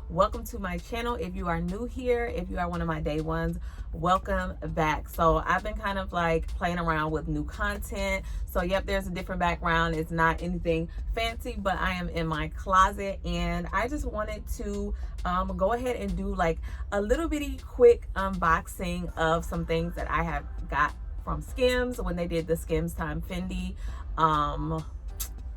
welcome to my channel. If you are new here, if you are one of my day ones, welcome back. So I've been kind of like playing around with new content. So yep, there's a different background. It's not anything fancy, but I am in my closet, and I just wanted to go ahead and do like a little bitty quick unboxing of some things that I have got from SKIMS when they did the SKIMS time FENDI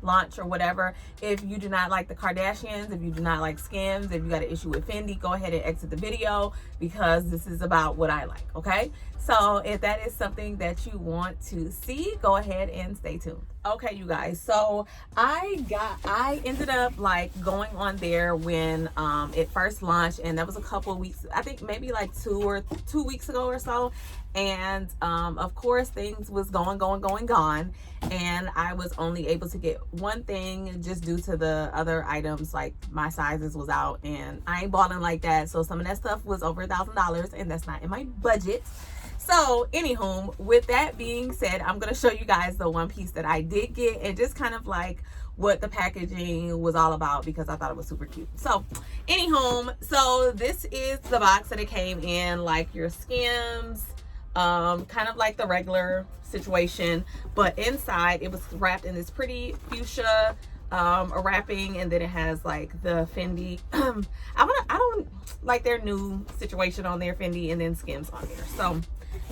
launch or whatever. If you do not like the Kardashians, if you do not like SKIMS, if you got an issue with FENDI, go ahead and exit the video, because this is about what I like, okay? So if that is something that you want to see, go ahead and stay tuned. Okay, you guys, so I ended up like going on there when it first launched, and that was a couple of weeks, I think maybe like 2 weeks ago or so. And of course things was gone, and I was only able to get one thing just due to the other items, like my sizes was out, and I ain't balling like that, so some of that stuff was over $1,000, and that's not in my budget. So anywho, with that being said, I'm gonna show you guys the one piece that I did get, and just kind of like what the packaging was all about, because I thought it was super cute. So anywho, so this is the box that it came in, like your SKIMS, kind of like the regular situation, but inside it was wrapped in this pretty fuchsia wrapping, and then it has like the FENDI I don't like their new situation on there, FENDI, and then SKIMS on there. So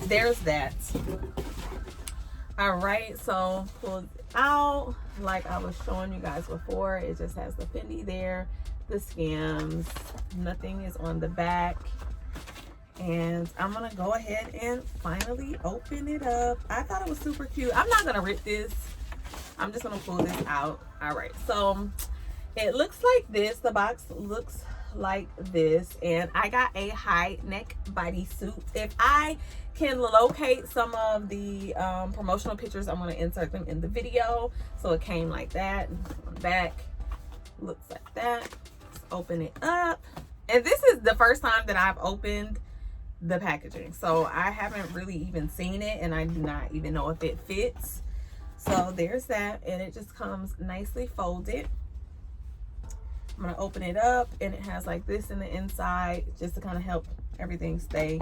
there's that. All right, so pulled out like I was showing you guys before. It just has the FENDI there, the SKIMS, nothing is on the back. And I'm gonna go ahead and finally open it up. I thought it was super cute. I'm not gonna rip this, I'm just gonna pull this out. All right, so it looks like this. The box looks like this, and I got a high neck bodysuit. If I can locate some of the promotional pictures, I'm gonna insert them in the video. So it came like that. On the back looks like that. Let's open it up, and this is the first time that I've opened the packaging, so I haven't really even seen it, and I do not even know if it fits. So there's that, and it just comes nicely folded. I'm gonna open it up, and it has like this in the inside just to kind of help everything stay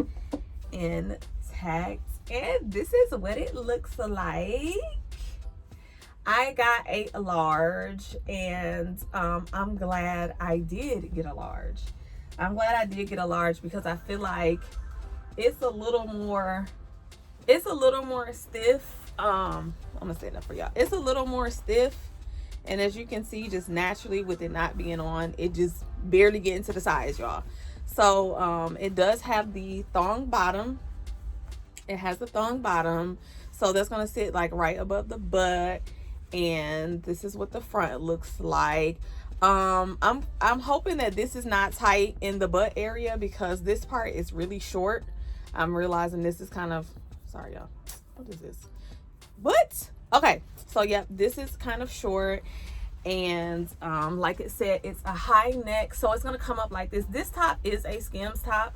intact. And this is what it looks like. I got a large, and I'm glad I did get a large. I'm glad I did get a large, because I feel like it's a little more stiff. I'm gonna say that for y'all. It's a little more stiff, and as you can see, just naturally with it not being on, it just barely get into the size, y'all. So it does have the thong bottom. It has the thong bottom, so that's gonna sit like right above the butt, and this is what the front looks like. I'm hoping that this is not tight in the butt area, because this part is really short. I'm realizing this is kind of, sorry y'all, what is this? What? Okay, so yeah, this is kind of short, and like it said, it's a high neck, so it's gonna come up like this. This top is a SKIMS top,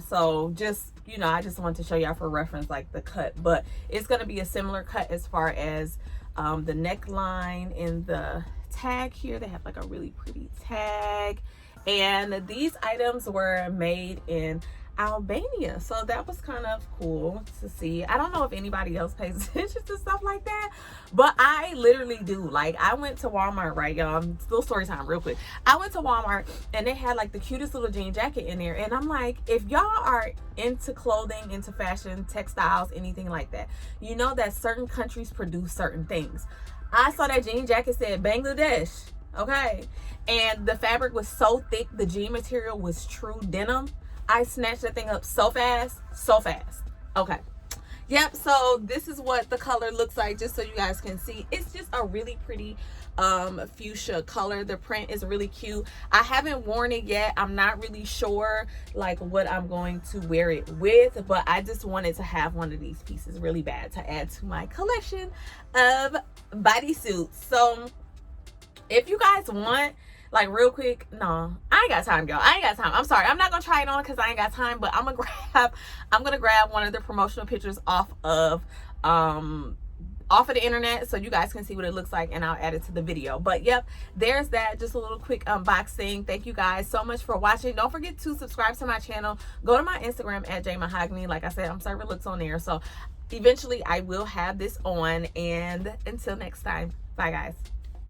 so just, you know, I just wanted to show y'all for reference like the cut, but it's gonna be a similar cut as far as the neckline and the tag here. They have like a really pretty tag, and these items were made in Albania, so that was kind of cool to see. I don't know if anybody else pays attention to stuff like that, but I literally do. Like, I went to Walmart, right, y'all? Little story time real quick. I went to Walmart, and they had like the cutest little jean jacket in there, and I'm like, if y'all are into clothing, into fashion, textiles, anything like that, you know that certain countries produce certain things. I saw that jean jacket said Bangladesh, okay, and the fabric was so thick, the jean material was true denim. I snatched that thing up so fast. Okay, yep, so this is what the color looks like, just so you guys can see. It's just a really pretty fuchsia color. The print is really cute. I haven't worn it yet. I'm not really sure like what I'm going to wear it with, but I just wanted to have one of these pieces really bad to add to my collection of bodysuits. So if you guys want, like, real quick, no, I ain't got time, y'all. I ain't got time. I'm sorry, I'm not gonna try it on because I ain't got time, but I'm gonna grab one of the promotional pictures off of off of the internet so you guys can see what it looks like, and I'll add it to the video. But yep, there's that, just a little quick unboxing. Thank you guys so much for watching. Don't forget to subscribe to my channel. Go to my Instagram at Jada Mahogane. Like I said, I'm serving looks on there, so eventually I will have this on. And until next time, bye guys.